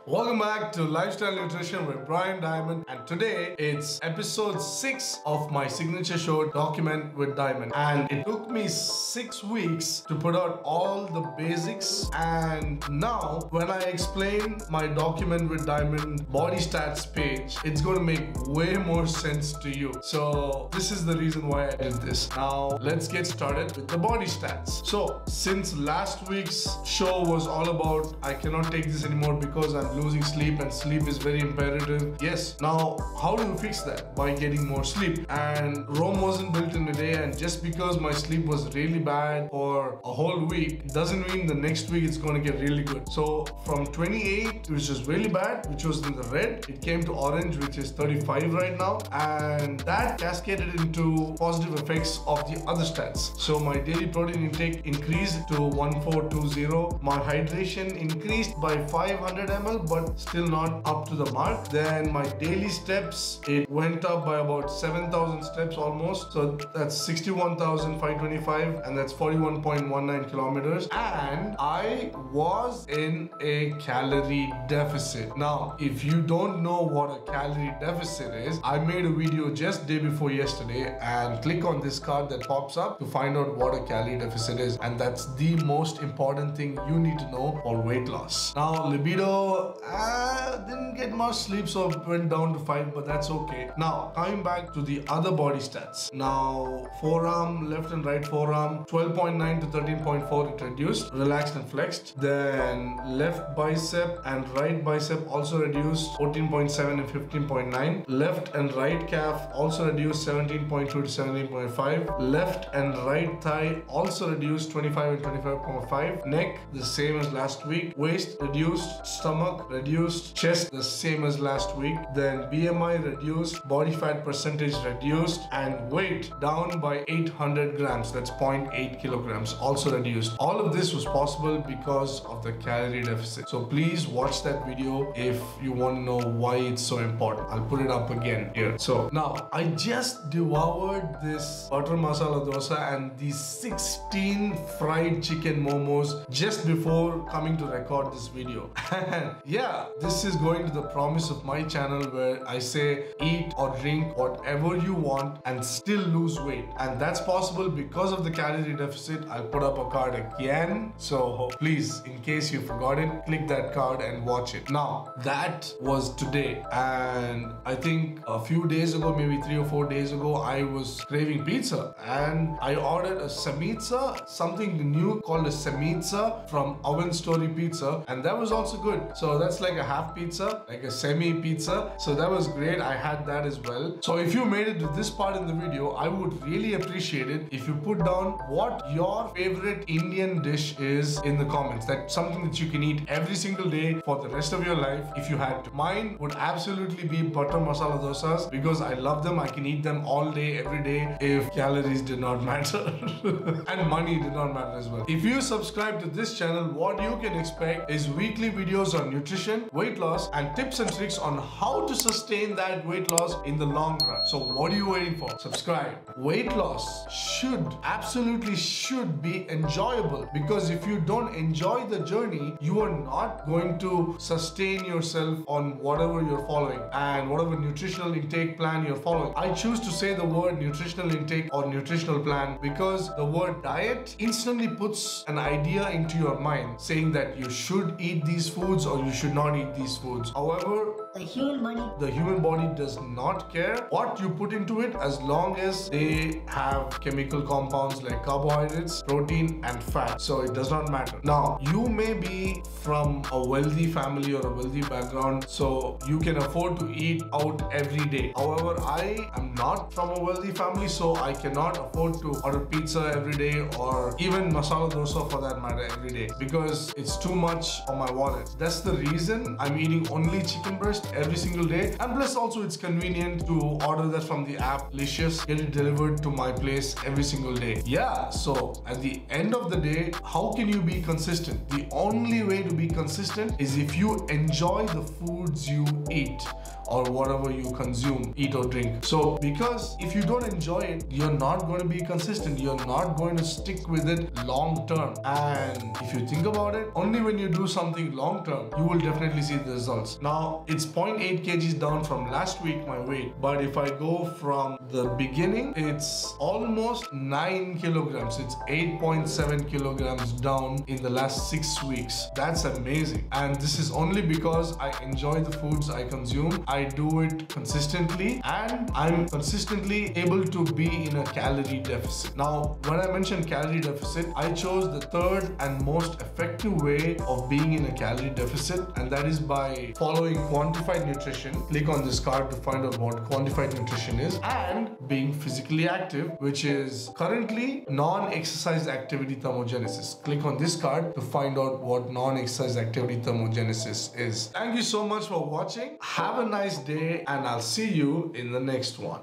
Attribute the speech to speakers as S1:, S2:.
S1: Welcome back to Lifestyle Nutrition with Brian Diamond, and today it's episode 6 of my signature show Document with Diamond, and it took me 6 weeks to put out all the basics. And now when I explain my Document with Diamond body stats page, it's going to make way more sense to you. So this is the reason why I did this. Now let's get started with the body stats. So since last week's show was all about I cannot take this anymore because I'm losing sleep and sleep is very imperative. Yes, now how do you fix that? By getting more sleep. And Rome wasn't built in a day, and just because my sleep was really bad for a whole week doesn't mean the next week it's going to get really good. So from 28, which was really bad, which was in the red, it came to orange, which is 35 right now, and that cascaded into positive effects of the other stats. So my daily protein intake increased to 1420. My hydration increased by 500 ml, but still not up to the mark. Then my daily steps, it went up by about 7,000 steps almost. So that's 61,525, and that's 41.19 kilometers. And I was in a calorie deficit. Now, if you don't know what a calorie deficit is, I made a video just day before yesterday, and click on this card that pops up to find out what a calorie deficit is. And that's the most important thing you need to know for weight loss. Now, libido, didn't get much sleep, so it went down to 5, but that's okay. Now, coming back to the other body stats. Now, forearm, left and right forearm, 12.9 to 13.4 it reduced, relaxed and flexed. Then left bicep and right bicep also reduced, 14.7 and 15.9. Left and right calf also reduced, 17.2 to 17.5. Left and right thigh also reduced, 25 and 25.5. Neck, the same as last week. Waist reduced, stomach reduced, chest the same as last week. Then BMI reduced, body fat percentage reduced, and weight down by 800 grams, that's 0.8 kilograms, also reduced. All of this was possible because of the calorie deficit. So please watch that video if you want to know why it's so important. I'll put it up again here. So now I just devoured this butter masala dosa and these 16 fried chicken momos just before coming to record this video. Yeah, this is going to the promise of my channel where I say eat or drink whatever you want and still lose weight. And that's possible because of the calorie deficit. I'll put up a card again. So please, in case you forgot it, click that card and watch it. Now, that was today. And I think a few days ago, maybe 3 or 4 days ago, I was craving pizza. And I ordered a samitsa, something new called a samitsa from Oven Story Pizza. And that was also good. So that's like a half pizza, like a semi pizza. So that was great. I had that as well. So if you made it to this part in the video, I would really appreciate it if you put down what your favorite Indian dish is in the comments. That's something that you can eat every single day for the rest of your life if you had to. Mine would absolutely be butter masala dosas because I love them. I can eat them all day, every day if calories did not matter and money did not matter as well. If you subscribe to this channel, what you can expect is weekly videos on nutrition, weight loss, and tips and tricks on how to sustain that weight loss in the long run. So what are you waiting for? Subscribe. Weight loss absolutely should be enjoyable, because if you don't enjoy the journey, you are not going to sustain yourself on whatever you're following and whatever nutritional intake plan you're following. I choose to say the word nutritional intake or nutritional plan because the word diet instantly puts an idea into your mind saying that you should eat these foods or you should not eat these foods. However, the human body does not care what you put into it as long as they have chemical compounds like carbohydrates, protein, and fat. So it does not matter. Now, you may be from a wealthy family or a wealthy background, so you can afford to eat out every day. However, I am not from a wealthy family, so I cannot afford to order pizza every day or even masala dosa for that matter every day because it's too much on my wallet. That's the reason I'm eating only chicken breast every single day, and plus also it's convenient to order that from the app Licious, get it delivered to my place every single day. Yeah, so at the end of the day, how can you be consistent? The only way to be consistent is if you enjoy the foods you eat. or whatever you consume, eat or drink. So because if you don't enjoy it, you're not going to be consistent. You're not going to stick with it long term. And if you think about it, only when you do something long term, you will definitely see the results. Now, it's 0.8 kgs down from last week, my weight. But if I go from the beginning, it's almost 9 kilograms. It's 8.7 kilograms down in the last 6 weeks. That's amazing. And this is only because I enjoy the foods I consume. I do it consistently, and I'm consistently able to be in a calorie deficit. Now, when I mentioned calorie deficit, I chose the third and most effective way of being in a calorie deficit, and that is by following quantified nutrition. Click on this card to find out what quantified nutrition is, and being physically active, which is currently non-exercise activity thermogenesis. Click on this card to find out what non-exercise activity thermogenesis is. Thank you so much for watching. Have a nice day, and I'll see you in the next one.